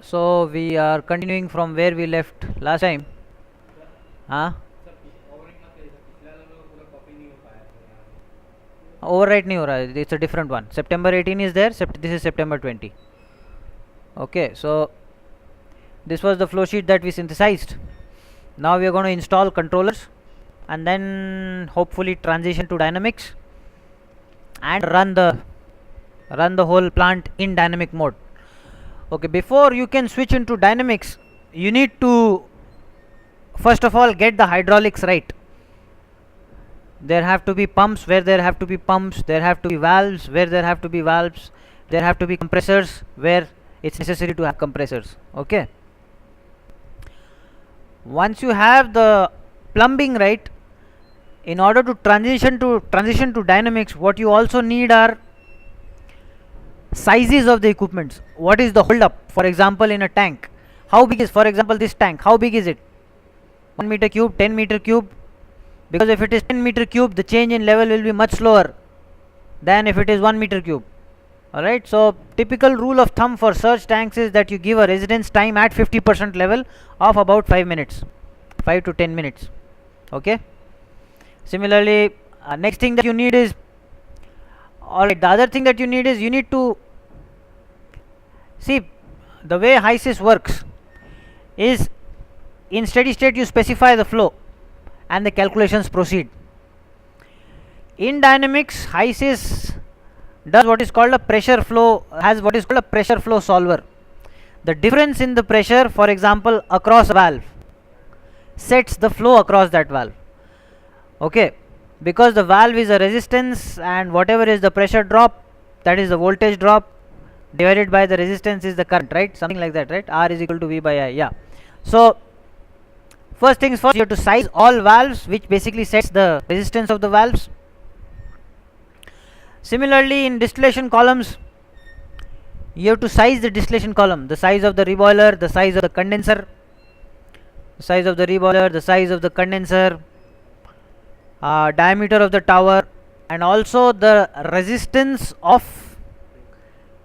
So we are continuing from where we left last time. हाँ overwrite नहीं हो रहा है, it's a different one. September 18 is there, this is September 20. Okay, so this was the flow sheet that we synthesized. Now we are going to install controllers and then hopefully transition to dynamics and run the whole plant in dynamic mode. Okay, before you can switch into dynamics, you need to first of all get the hydraulics right. There have to be pumps where there have to be pumps, there have to be valves where there have to be valves, there have to be compressors where it's necessary to have compressors. Okay, once you have the plumbing right, in order to transition to dynamics, what you also need are sizes of the equipments. What is the hold up? For example, in a tank, how big is, for example, this tank, how big is it? 1 meter cube, 10 meter cube? Because if it is 10 meter cube, the change in level will be much slower than if it is 1 meter cube. Alright, so typical rule of thumb for surge tanks is that you give a residence time at 50% level of about 5 minutes, 5 to 10 minutes. Okay, similarly, next thing that you need is, alright, the other thing that you need is, you need to see the way HYSYS works is, in steady state you specify the flow and the calculations proceed. In dynamics, HYSYS does what is called a pressure flow, has what is called a pressure flow solver. The difference in the pressure, for example, across a valve sets the flow across that valve. Okay, because the valve is a resistance and whatever is the pressure drop, that is the voltage drop, divided by the resistance is the current, right? Something like that, right? R is equal to V by I. Yeah. So first things first, you have to size all valves, which basically sets the resistance of the valves. Similarly, in distillation columns, you have to size the distillation column, the size of the reboiler, the size of the condenser, the size of the reboiler, the size of the condenser, diameter of the tower, and also the resistance of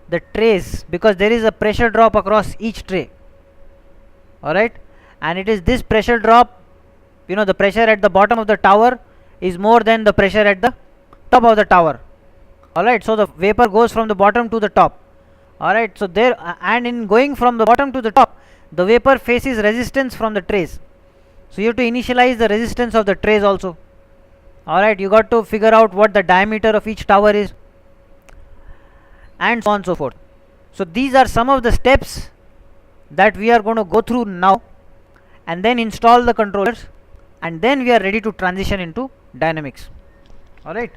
the trays, because there is a pressure drop across each tray. Alright, and it is this pressure drop, you know, the pressure at the bottom of the tower is more than the pressure at the top of the tower. Alright, so the vapor goes from the bottom to the top. Alright, so there, and in going from the bottom to the top, the vapor faces resistance from the trays, so you have to initialize the resistance of the trays also. Alright, you got to figure out what the diameter of each tower is, and so on and so forth. So these are some of the steps that we are going to go through now, and then install the controllers, and then we are ready to transition into dynamics. Alright,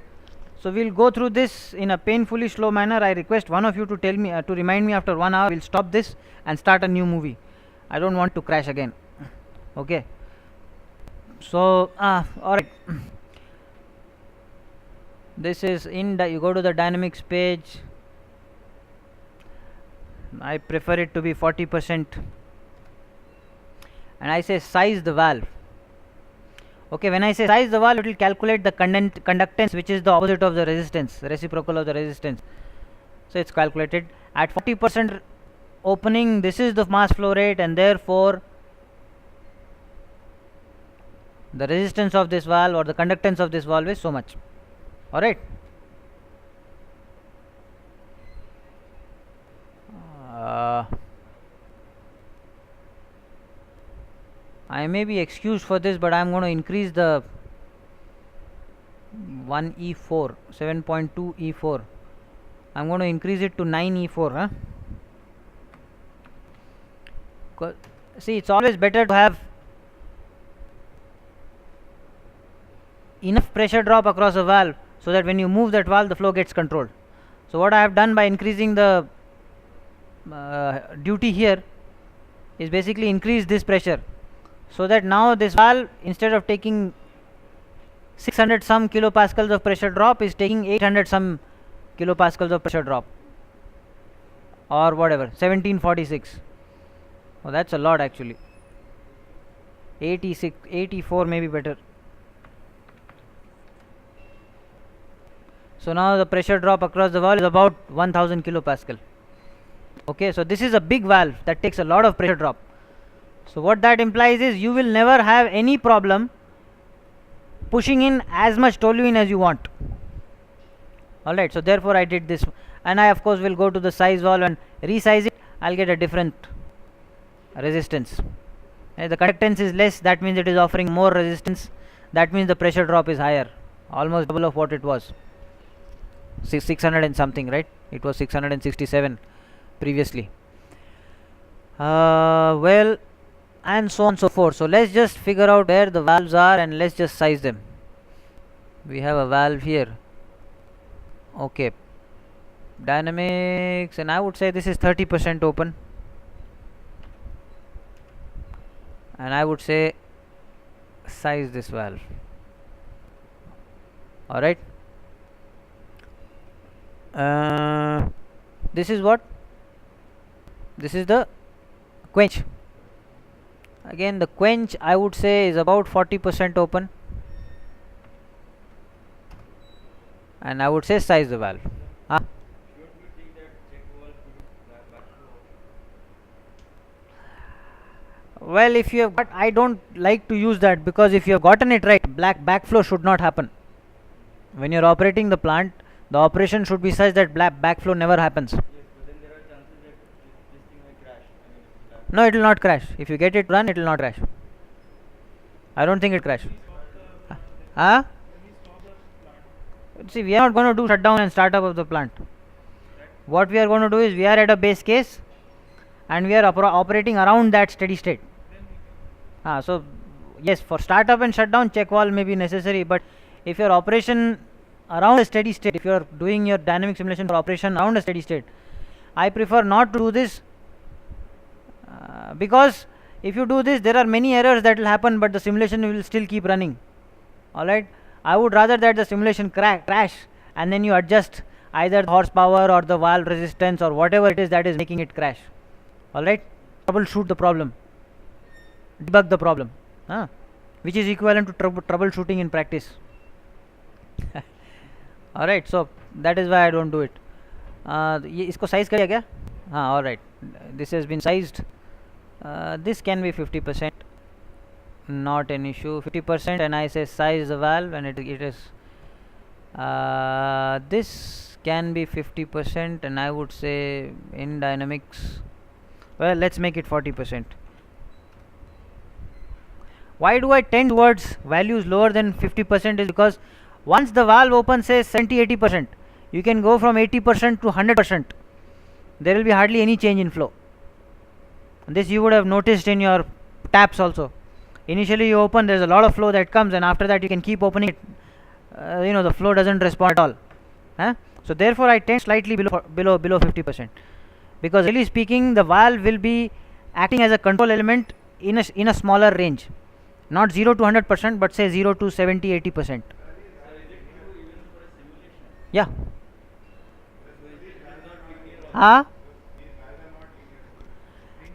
so we'll go through this in a painfully slow manner. I request one of you to tell me, to remind me after 1 hour. We'll stop this and start a new movie. I don't want to crash again. Okay, so alright, this is in you go to the dynamics page. I prefer it to be 40%, and I say size the valve. Okay, when I say size the valve, it will calculate the conductance, which is the opposite of the resistance, reciprocal of the resistance. So it's calculated at 40% opening. This is the mass flow rate, and therefore the resistance of this valve or the conductance of this valve is so much. Alright, I may be excused for this, but I am going to increase the 1E4, 7.2 E4. I am going to increase it to 9 E4. See, it's always better to have enough pressure drop across a valve so that when you move that valve, the flow gets controlled. So what I have done by increasing the duty here is basically increase this pressure, so that now this valve, instead of taking 600 some kilopascals of pressure drop, is taking 800 some kilopascals of pressure drop, or whatever, 1746. Oh, that's a lot actually. 86, 84 may be better. So now the pressure drop across the valve is about 1000 kilopascal. Okay, so this is a big valve that takes a lot of pressure drop. So what that implies is you will never have any problem pushing in as much toluene as you want. Alright, so therefore I did this, and I of course will go to the size valve and resize it. I'll get a different resistance. The conductance is less, that means it is offering more resistance, that means the pressure drop is higher, almost double of what it was. 600 and something, right? It was 667 previously. Well, and so on and so forth. So let's just figure out where the valves are and let's just size them. We have a valve here. Okay, dynamics, and I would say this is 30% open, and I would say size this valve. Alright, this is what? This is the quench. Again, the quench I would say is about 40% open, and I would say size the valve. Well, if you have got, I don't like to use that, because if you have gotten it right, black backflow should not happen. When you are operating the plant, the operation should be such that black backflow never happens. Yes, but then there are chances that this thing might crash. No, it will not crash. If you get it run, it will not crash. I don't think it crash. Huh? See, we are not going to do shutdown and startup of the plant. What we are going to do is we are at a base case and we are operating around that steady state. So yes, for startup and shutdown, check valve may be necessary, but if your operation around a steady state, if you are doing your dynamic simulation for operation around a steady state, I prefer not to do this, because if you do this, there are many errors that will happen, but the simulation will still keep running. Alright, I would rather that the simulation crash and then you adjust either the horsepower or the valve resistance or whatever it is that is making it crash. Alright, troubleshoot the problem, debug the problem, which is equivalent to troubleshooting in practice. Alright, so that is why I don't do it. इसको size करिए क्या? Alright, this has been sized. This can be 50%, not an issue. 50%, and I say size the valve, and it is this can be 50%, and I would say in dynamics, well, let's make it 40%. Why do I tend towards values lower than 50% is because once the valve opens, say 70-80%, you can go from 80% to 100%. There will be hardly any change in flow. This you would have noticed in your taps also. Initially you open, there is a lot of flow that comes, and after that you can keep opening it. The flow doesn't respond at all. So therefore I tend slightly below 50%, because really speaking, the valve will be acting as a control element in a smaller range, not 0 to 100%, but say 0 to 70-80%. Yeah.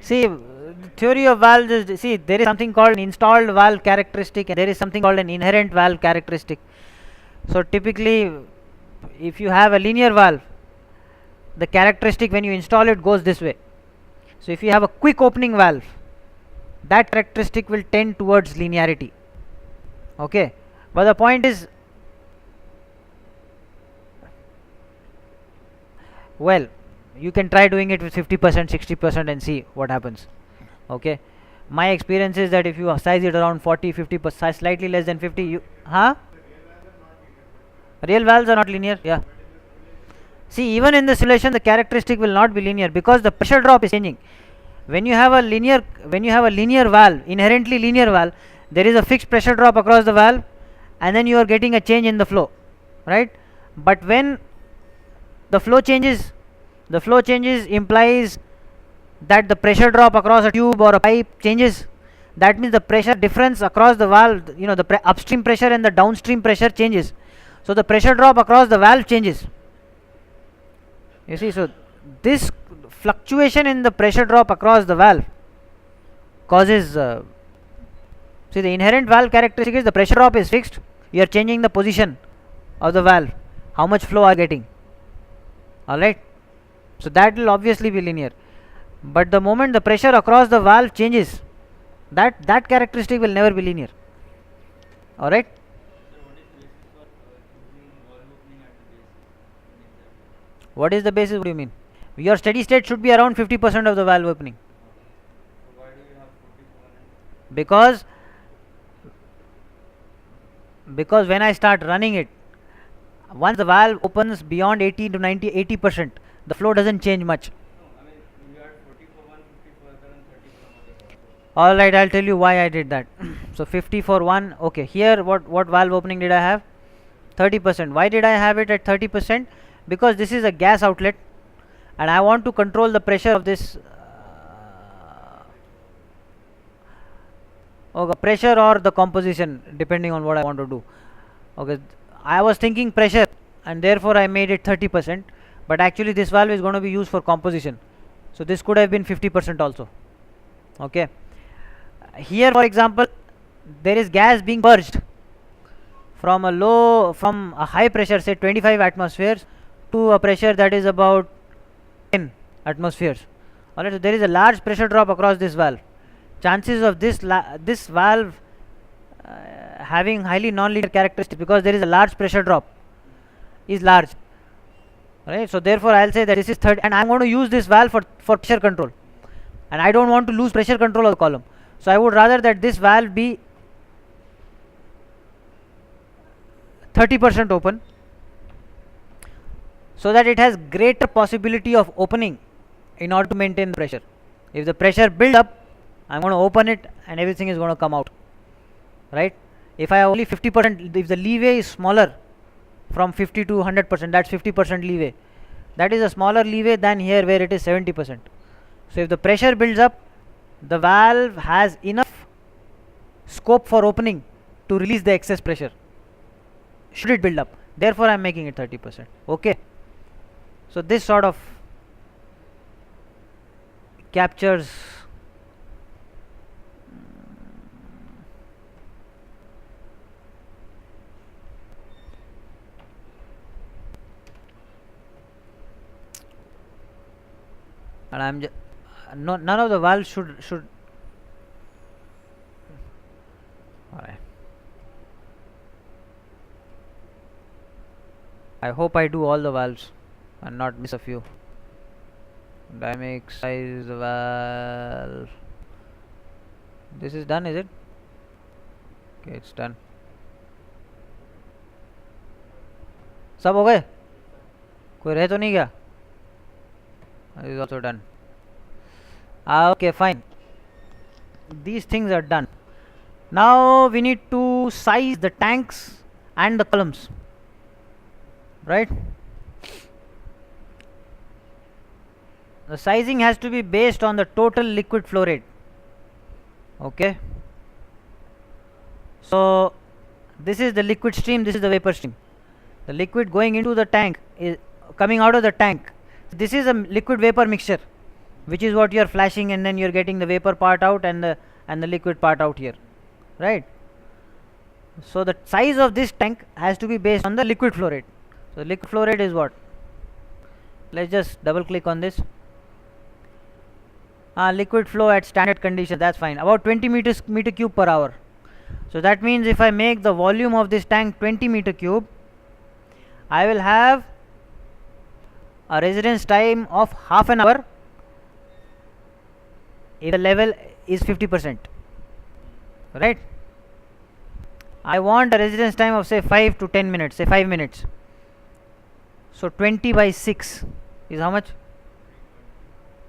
See, the theory of valves is, see, there is something called an installed valve characteristic and there is something called an inherent valve characteristic. So typically, if you have a linear valve, the characteristic when you install it goes this way. So if you have a quick opening valve, that characteristic will tend towards linearity. Okay, but the point is, well, you can try doing it with 50%, 60% and see what happens. Okay, my experience is that if you size it around 40-50%, slightly less than 50, you real valves are not linear. Yeah, see, even in the simulation the characteristic will not be linear, because the pressure drop is changing. When you have a linear valve, inherently linear valve, there is a fixed pressure drop across the valve and then you are getting a change in the flow, right? But when the flow changes implies that the pressure drop across a tube or a pipe changes. That means the pressure difference across the valve, the upstream pressure and the downstream pressure changes. So the pressure drop across the valve changes. You see, so this fluctuation in the pressure drop across the valve causes, see, the inherent valve characteristic is the pressure drop is fixed, you are changing the position of the valve, how much flow are getting. Alright, so that will obviously be linear. but the moment the pressure across the valve changes, that characteristic will never be linear. All right. Sir, what is the basis for choosing valve opening at the base? An example. What is the basis? What do you mean? Your steady state should be around 50% of the valve opening. So why do you have 40 for one and Because when I start running it, once the valve opens beyond 80 to 90, 80%, the flow doesn't change much. no? I mean you had 40 for one, 50 for other, and 30 from other also. All right, I'll tell you why I did that. So 50 for one. Okay, here what valve opening did I have? 30%. Why did I have it at 30%? Because this is a gas outlet, and I want to control the pressure of this. Okay, pressure or the composition, depending on what I want to do. Okay, I was thinking pressure, and therefore I made it 30%. But actually, this valve is going to be used for composition, so this could have been 50% also. Okay. Here, for example, there is gas being purged from a high pressure, say 25 atmospheres, to a pressure that is about 10 atmospheres. All right, so there is a large pressure drop across this valve. Chances of this valve having highly non-linear characteristics, because there is a large pressure drop, is large. All right, so therefore I'll say that this is 30, and I'm going to use this valve for pressure control, and I don't want to lose pressure control of the column. So I would rather that this valve be 30% open, so that it has greater possibility of opening in order to maintain the pressure. If the pressure build up, I'm going to open it and everything is going to come out, right? If I have only 50%, if the leeway is smaller from 50 to 100%, that's 50% leeway. That is a smaller leeway than here where it is 70%. So if the pressure builds up, the valve has enough scope for opening to release the excess pressure, should it build up. Therefore I am making it 30%. Okay, so this sort of captures and I'm none of the valves should all right. I hope I do all the valves and not miss a few. Dynamic size valve. This is done, is it? Okay, it's done. सब हो गए? कोई रह तो नहीं गया? This is also done. Okay, fine. These things are done. Now we need to size the tanks and the columns, right? The sizing has to be based on the total liquid flow rate. Okay, so this is the liquid stream, this is the vapor stream. The liquid going into the tank is coming out of the tank. This is a liquid vapor mixture, which is what you are flashing, and then you are getting the vapor part out and the liquid part out here, right? So the size of this tank has to be based on the liquid flow rate. So liquid flow rate is what? Let's just double click on this. Liquid flow at standard condition, that's fine, about 20 meter cube per hour. So that means if I make the volume of this tank 20 meter cube, I will have a residence time of half an hour if the level is 50%, right? I want a residence time of say 5 to 10 minutes, say 5 minutes. So 20 by 6 is how much?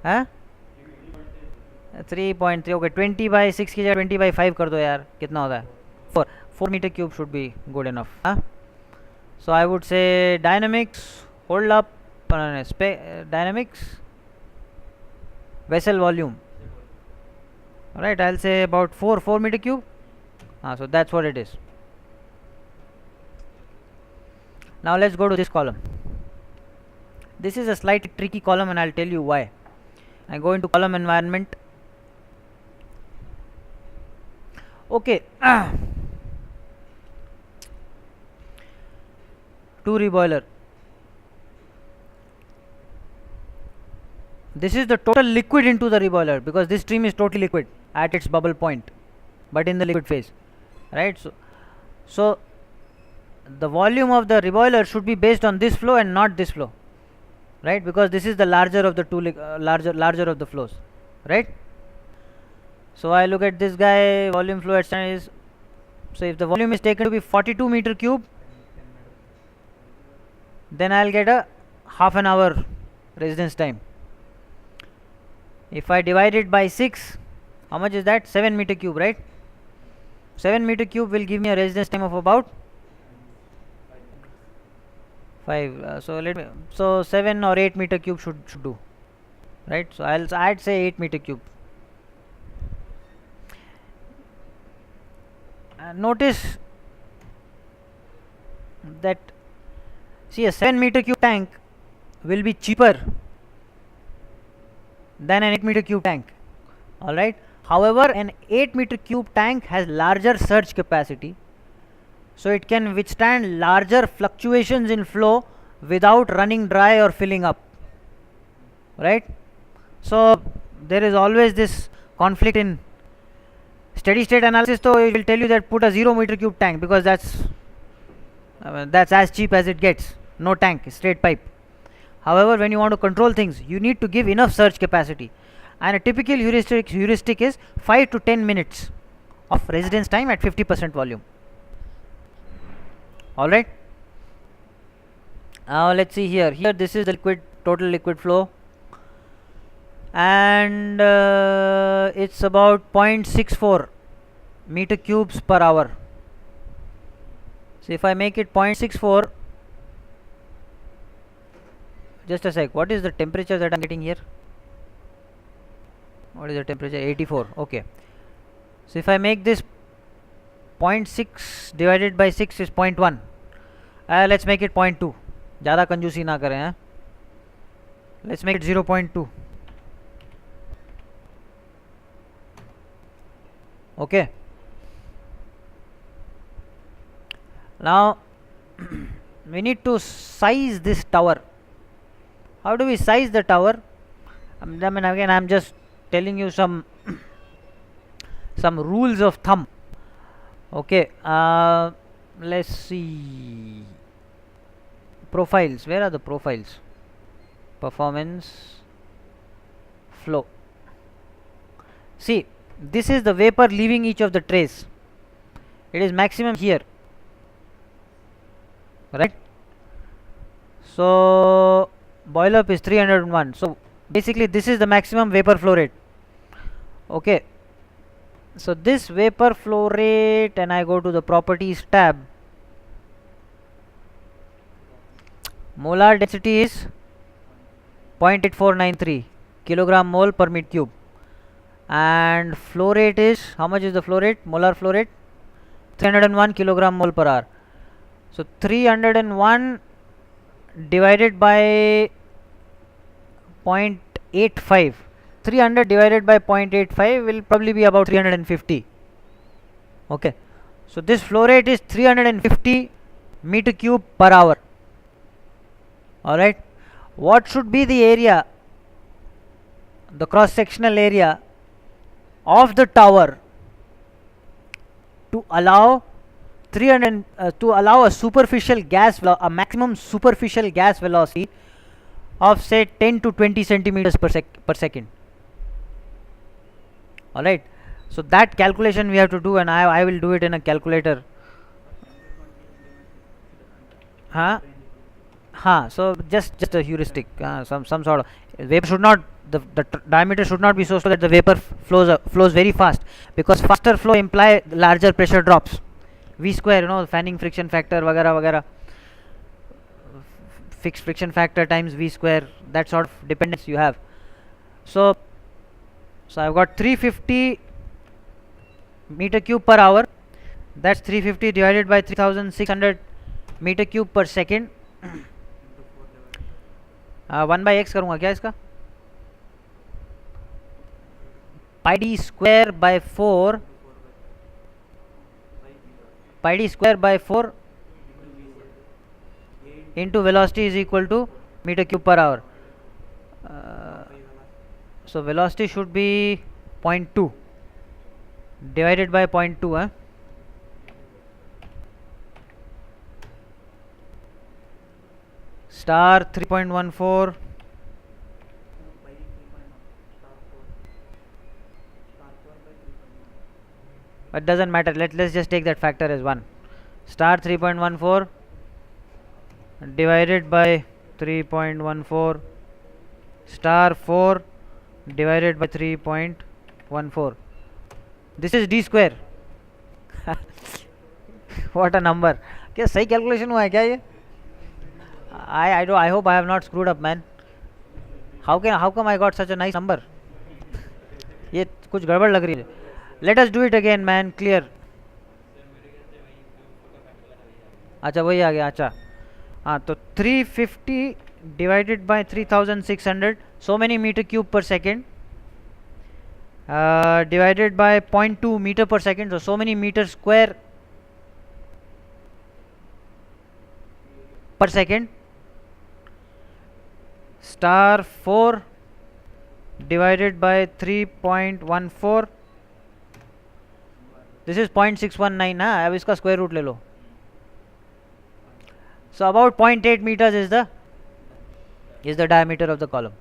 3.3. Okay, 20 by 6 की जगह 20 by 5 कर दो यार, कितना होता है? 4 meter cube should be good enough. So I would say dynamics, hold up, dynamics, vessel volume. Alright, I'll say about 4 meter cube. So that's what it is. Now let's go to this column. This is a slightly tricky column, and I'll tell you why. I go into column environment. Okay. 2 reboiler. This is the total liquid into the reboiler, because this stream is totally liquid at its bubble point, but in the liquid phase, right? So the volume of the reboiler should be based on this flow and not this flow, right? Because this is the larger of the two larger of the flows, right? So I look at this guy, volume flow at standard is, so if the volume is taken to be 42 meter cube, then I'll get a half an hour residence time. If I divide it by 6, how much is that? 7 meter cube, right? 7 meter cube will give me a residence time of about 5. So 7 or 8 meter cube should do, right? So I'd say 8 meter cube. Notice that, see, a 7 meter cube tank will be cheaper than an 8 meter cube tank, alright. However, an 8 meter cube tank has larger surge capacity, so it can withstand larger fluctuations in flow without running dry or filling up, right? So there is always this conflict in steady state analysis. So it will tell you that put a 0 meter cube tank, because that's as cheap as it gets, no tank, straight pipe. However, when you want to control things, you need to give enough surge capacity, and a typical heuristic is 5 to 10 minutes of residence time at 50% volume. Alright, now let's see here. This is the total liquid flow, and it's about 0.64 meter cubes per hour. So if I make it 0.64, just a sec, what is the temperature that I'm getting here? What is the temperature? 84. Okay, so if I make this 0.6 divided by 6 is 0.1. Let's make it 0.2. ज़्यादा कंजूसी ना करें हैं. Let's make it 0.2. Okay. Now we need to size this tower. How do we size the tower? I mean, again, I'm just telling you some rules of thumb. Okay, let's see. Profiles. Where are the profiles? Performance, flow. See, this is the vapor leaving each of the trays. It is maximum here, right? So boil up is 301. So basically this is the maximum vapor flow rate. Okay, so this vapor flow rate, and I go to the properties tab. Molar density is 0.8493 kilogram mole per meter cube, and flow rate is, how much is the flow rate? Molar flow rate 301 kilogram mole per hour. So 301 divided by 0.85, 300 divided by 0.85 will probably be about 350. Okay, so this flow rate is 350 meter cube per hour. Alright, what should be the area, the cross sectional area of the tower to allow a superficial gas a maximum superficial gas velocity of say 10 to 20 centimeters per second. Alright, so that calculation we have to do, and I will do it in a calculator. So just a heuristic, some sort of vapor should not, the diameter should not be so that the vapor flows very fast, because faster flow imply larger pressure drops. V square, you know, fanning friction factor, vagara, fixed friction factor times V square, that sort of dependence you have. So I've got 350 meter cube per hour. That's 350 divided by 3600 meter cube per second. 1 by x करूँगा क्या इसका? Pi d square by 4 into velocity is equal to meter cube per hour. So velocity should be 0.2 divided by 0.2, huh? Star 3.14. But doesn't matter. Let's just take that factor as 1. Star 3.14 divided by 3.14 star 4 divided by 3.14. This is d square. What a number. क्या सही calculation हुआ है क्या ये? I hope I have not screwed up, man. How come I got such a nice number? ये कुछ गड़बड़ लग रही है. Let us do it again, man. Clear. अच्छा वही आ गया. अच्छा हाँ, तो 350 divided by 3600, so many meter cube per second, divided by 0.2 meter per second, so many meter square per second. Star 4 divided by 3.14, this is 0.619 ना, अब इसका square root ले लो. So about 0.8 meters is the diameter of the column.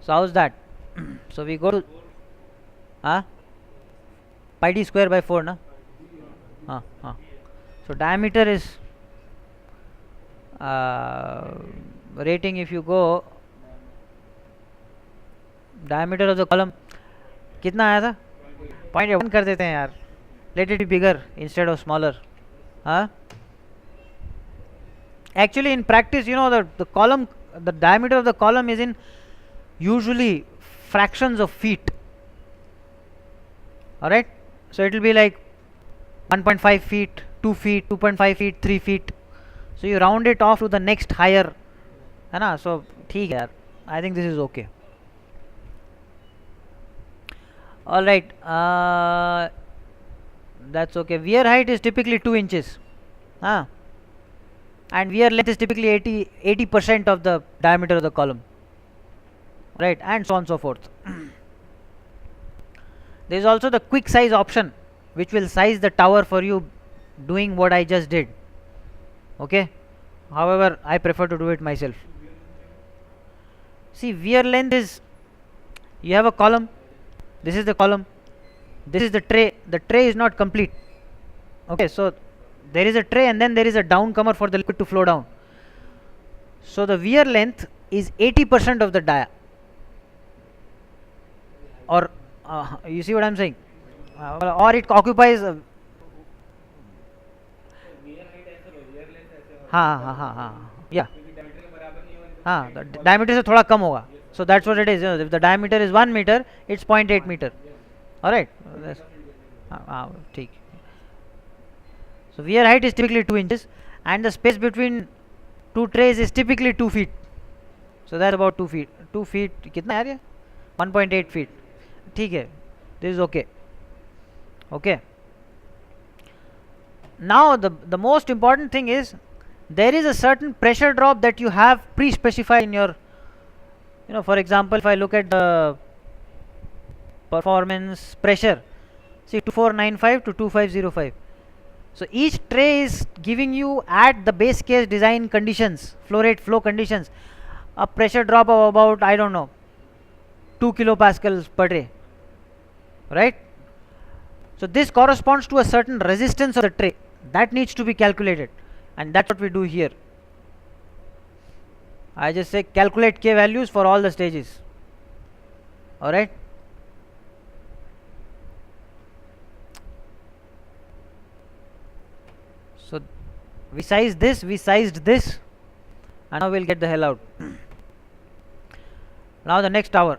So how's that? So we go to pi d square by 4 na. So diameter is rating, if you go diameter of the column कितना आया था? 0.1 कर देते हैं यार. Let it be bigger instead of smaller. Actually in practice, you know, the diameter of the column is in usually fractions of feet. Alright, so it will be like 1.5 feet, 2 feet, 2.5 feet, 3 feet. So you round it off to the next higher, है ना? So ठीक है यार, I think this is okay. Alright, that's okay. Weir height is typically 2 inches, and weir length is typically 80% of the diameter of the column, right, and so on and so forth. There is also the quick size option, which will size the tower for you doing what I just did. Okay, however I prefer to do it myself. See, weir length is, you have a column, this is the column, this is the tray is not complete. Okay, so there is a tray and then there is a down comer for the liquid to flow down. So the weir length is 80% of the dia, or you see what I am saying, or it occupies yeah, the diameter से थोड़ा कम होगा. So that's what it is. If the diameter is 1 meter, it's 0.8 meter. Alright, ठीक. So weir height is typically 2 inches and the space between two trays is typically 2 feet. So that's about 2 feet. 2 feet कितना यार ये? 1.8 feet. ठीक है. This is okay. Okay. Now the most important thing is, there is a certain pressure drop that you have pre-specified in your, you know, for example, if I look at the performance pressure, see 2495 to 2505. So each tray is giving you at the base case design conditions, flow rate, flow conditions, a pressure drop of about, I don't know, 2 kilopascals per tray, right? So this corresponds to a certain resistance of the tray that needs to be calculated, and that's what we do here. I just say calculate K values for all the stages. Alright. So we sized this, and now we'll get the hell out. Now the next tower.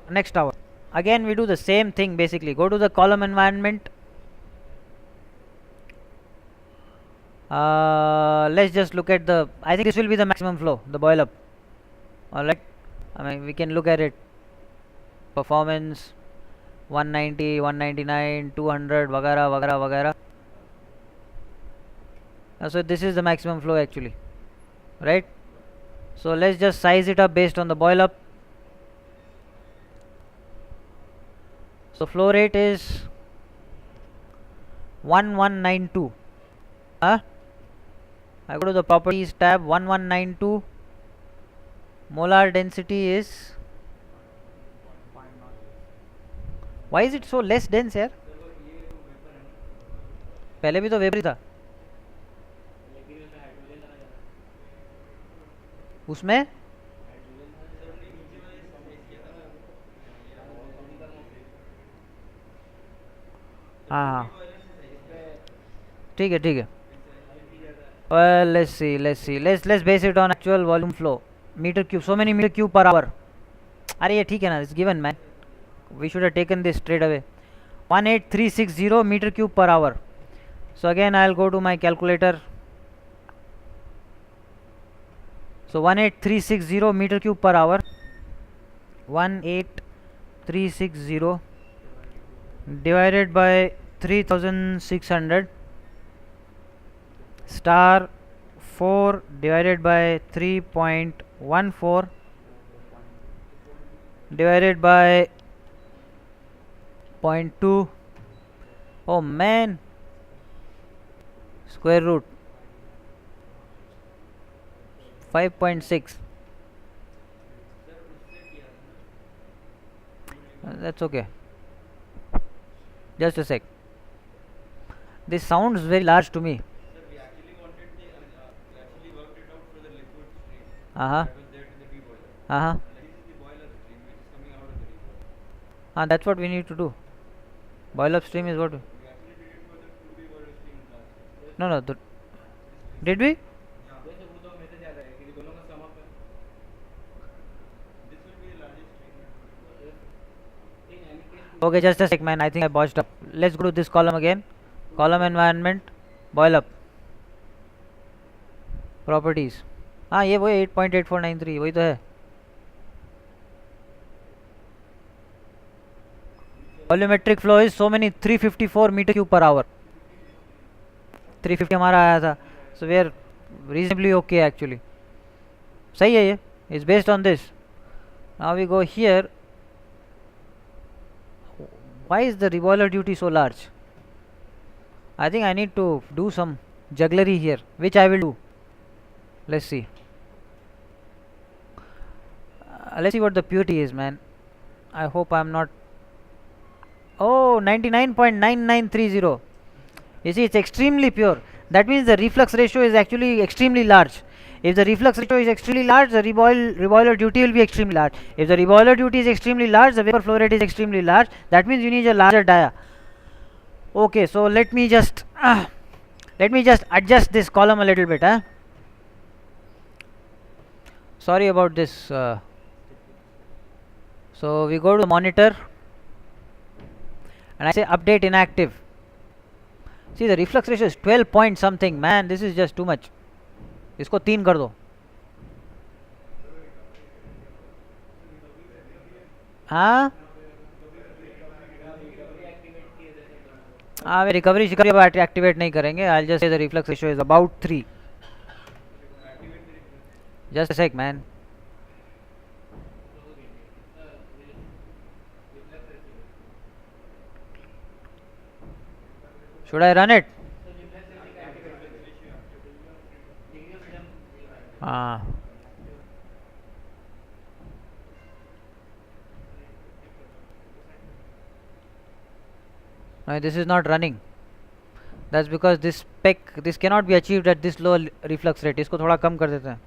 Again we do the same thing basically. Go to the column environment. Let's just look at the, I think this will be the maximum flow, the boil up. Alright, I mean we can look at it. Performance 190, 199, 200, vagara. So this is the maximum flow actually, right? So let's just size it up based on the boil up. So flow rate is 1192. I go to the properties tab, 1192. Molar density is, why is it so less dense यार? पहले भी तो vapour ही था उसमें. हाँ ठीक है. Well, let's see. Let's base it on actual volume flow. Meter cube. So many meter cube per hour. अरे ये ठीक है ना? It's given, man. We should have taken this straight away. 18360 meter cube per hour. So again, I'll go to my calculator. So 18360 meter cube per hour. 18360 divided by 3600 star 4 divided by 3.14 divided by 0.2. Oh man, square root 5.6. That's okay. Just a sec. This sounds very large to me. Sir, we actually wanted the, we actually worked it out for the liquid stream. Uh-huh. That was there to the deboiler. Uh-huh. And this is the boiler stream which is coming out of the deboiler. That's what we need to do. Boil up stream is what. We actually did it for the 2B boiler stream last year. No. Did we? Yeah. This will be the largest stream. Okay, just a sec, man. I think I botched up. Let's go to this column again. Column environment, boil up. Properties. हाँ ये वही 8.8493 वही तो है. Volumetric flow is so many 354 meter cube per hour. 350 हमारा आया था. So we are reasonably okay actually. सही है ये. It's based on this. Now we go here. Why is the reboiler duty so large? I think I need to do some jugglery here, which I will do. Let's see. Let's see what the purity is, man. I hope I'm not. Oh, 99.9930. You see, it's extremely pure. That means the reflux ratio is actually extremely large. If the reflux ratio is extremely large, the reboiler duty will be extremely large. If the reboiler duty is extremely large, the vapor flow rate is extremely large. That means you need a larger dia. Okay, so let me just adjust this column a little bit. Sorry about this. So we go to the monitor and I say update inactive. See, the reflux ratio is 12 point something. Man, this is just too much. इसको 3 कर दो. हाँ हाँ, recovery activate नहीं करेंगे. I'll just say the reflux ratio is about 3. Just a sec, man. Should I run it? No, this is not running. That's because this cannot be achieved at this low reflux rate. इसको थोड़ा कम कर देते हैं.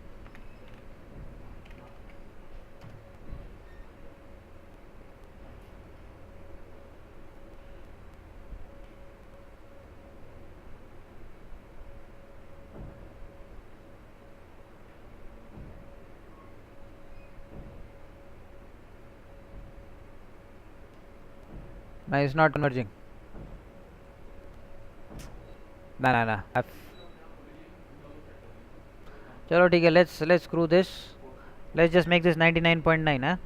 No, it's not converging. No. चलो ठीक है. Let's screw this. Let's just make this 99.9.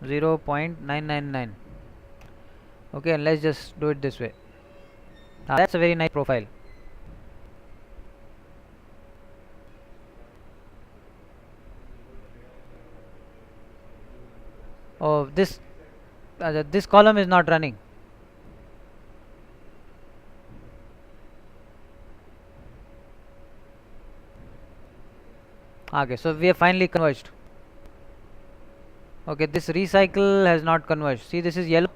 0.999. Okay, and let's just do it this way. That's a very nice profile. Oh, this this column is not running. Okay, so we have finally converged. Okay, this recycle has not converged. See, this is yellow.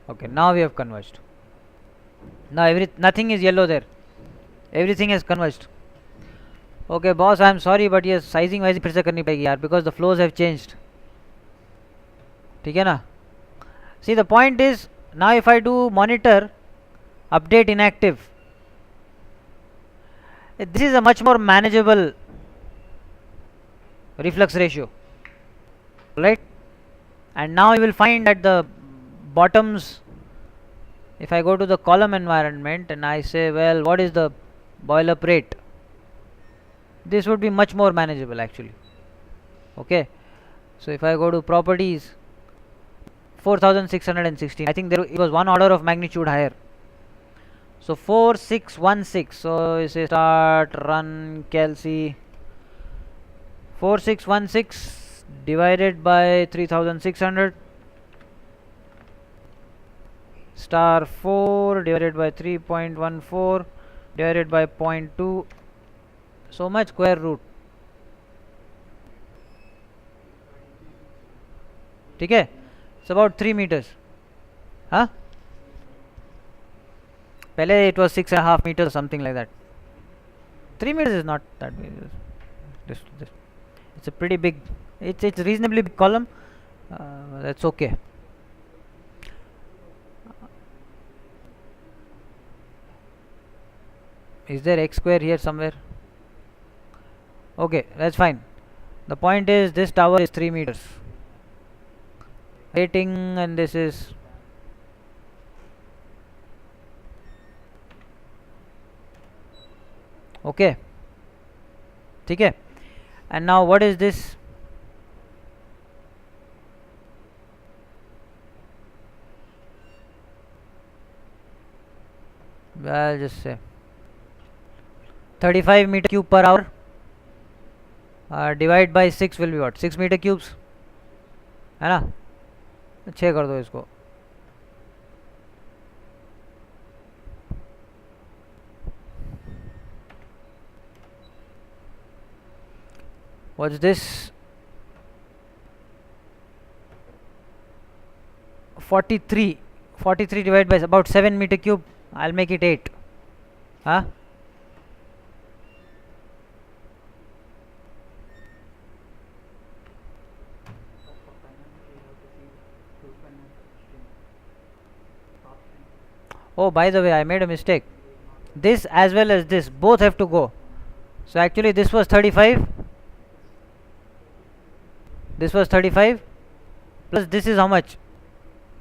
Okay, now we have converged. Now nothing is yellow there. Everything has converged. Okay, boss, I am sorry, but yes, sizing wise फिर से करनी पड़ेगी यार, because the flows have changed. ठीक है ना? See, the point is, now if I do monitor update inactive, this is a much more manageable reflux ratio, right? And now you will find that the bottoms, if I go to the column environment and I say, well, what is the boil up rate, this would be much more manageable actually. Okay, so if I go to properties, 4616, I think there it was one order of magnitude higher. So 4616, so you say start run Kelsey, 4616 divided by 3600 star 4 divided by 3.14 divided by 0.2, so much square root. ठीक है, it's about 3 meters. Huh? पहले it was 6.5 meters, something like that. 3 meters is not that big. This. It's a pretty big. It's reasonably big column. That's okay. Is there x square here somewhere? Okay, that's fine. The point is, this tower is 3 meters. Rating, and this is okay. ठीक है. And now what is this? I'll just say 35 meter cube per hour. Divide by 6 will be what? 6 meter cubes, है ना? 6 कर दो इसको. What's this? 43 divided by about 7 meter cube. I'll make it 8. Huh? Oh, by the way, I made a mistake. This as well as this both have to go. So actually this was 35. This was 35 plus this is how much?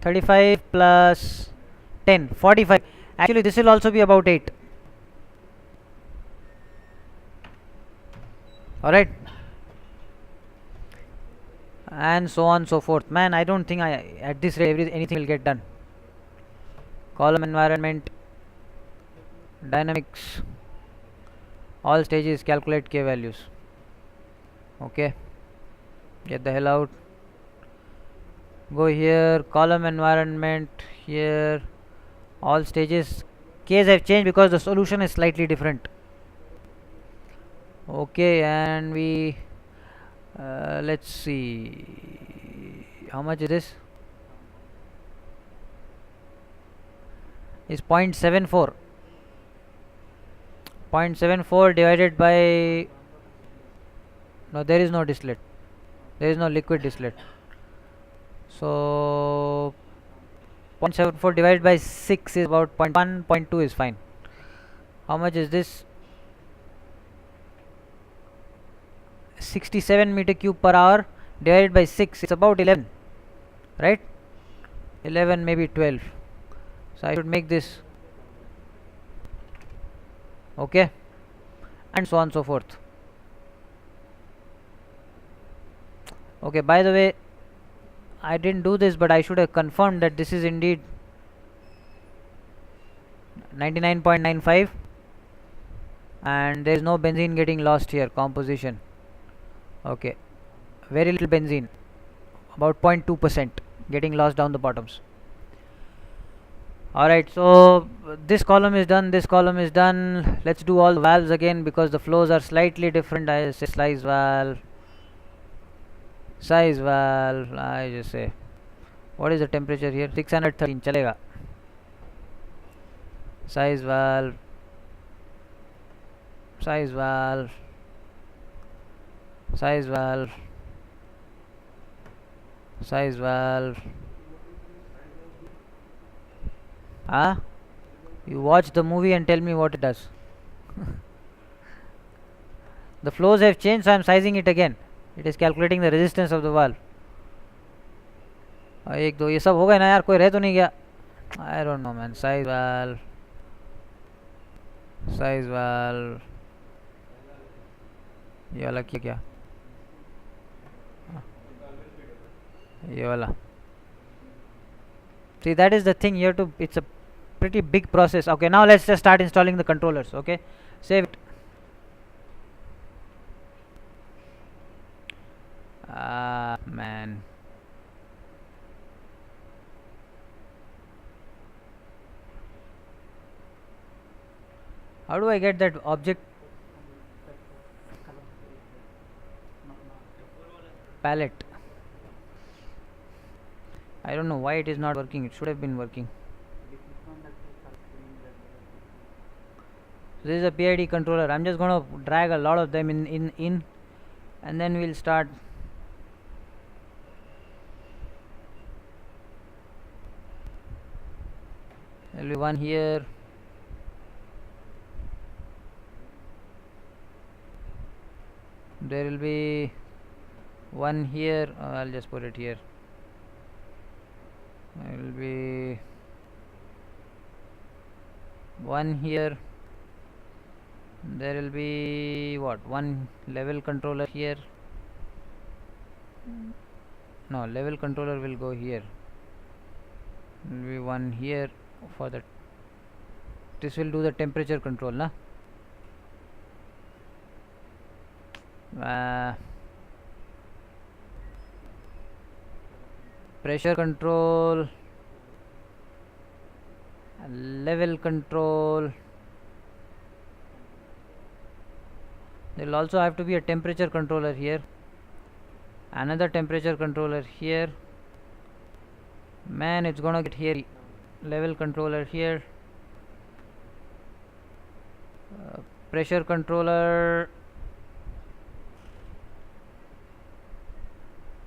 35 plus 10, 45. Actually this will also be about 8. Alright, and so on so forth. Man, I don't think at this rate anything will get done. Column environment, dynamics, all stages, calculate k values. Okay, get the hell out. Go here, column environment, here, all stages. K's have changed because the solution is slightly different. Okay, and we let's see, how much is this? Is 0.74. 0.74 divided by, no, there is no distillate, there is no liquid distillate. So 0.74 divided by 6 is about 0.1, 0.2 is fine. How much is this? 67 meter cube per hour divided by 6, it's about 11, right? 11, maybe 12. So I should make this, okay, and so on so forth. Okay, by the way, I didn't do this, but I should have confirmed that this is indeed 99.95. and there is no benzene getting lost here. Composition, okay, very little benzene, about 0.2% getting lost down the bottoms. Alright, so this column is done, this column is done. Let's do all the valves again because the flows are slightly different. I say size valve, I just say, what is the temperature here? 613 chalega. Size valve, size valve, size valve, size valve. Ah, you watch the movie and tell me what it does. The flows have changed, so I am sizing it again. It is calculating the resistance of the valve. एक दो ये सब हो गए ना यार, कोई रह तो नहीं गया? I don't know man. Size valve, size valve, ये वाला क्या ये वाला. See, that is the thing, you have to, it's a pretty big process. Okay, now let's just start installing the controllers. Okay, save it. Man, how do I get that object palette? I don't know why it is not working. It should have been working. This is a PID controller. I'm just going to drag a lot of them in and then we'll start. There will be one here, there will be one here. I'll just put it here. There will be one here. There will be what, one level controller here. No, level controller will go here. There will be one here for the, this will do the temperature control, na? Pressure control, level control. There will also have to be a temperature controller here, another temperature controller here. Man, it's gonna get here. Level controller here, pressure controller,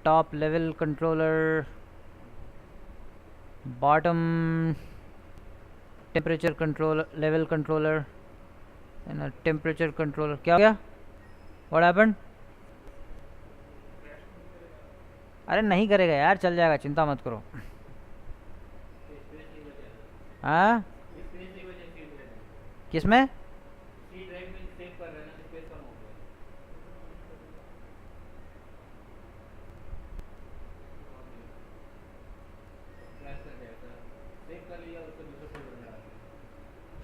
top level controller, bottom temperature controller, level controller, and a temperature controller. क्या हो गया? What happened? अरे नहीं करेगा यार, चल जाएगा, चिंता मत करो. हाँ, किसमें?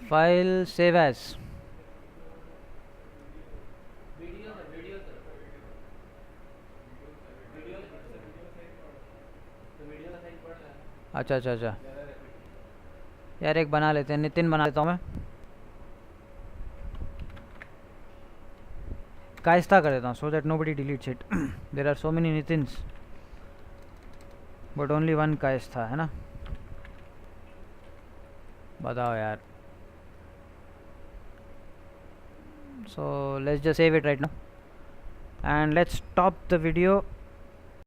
File save as. अच्छा अच्छा अच्छा यार, एक बना लेते हैं, नितिन बना लेता हूँ मैं. कायस्ता कर देता हूँ, so that nobody deletes it. There are so many Nitins but only one कायस्ता, है ना? बताओ यार. So let's just save it right now and let's stop the video.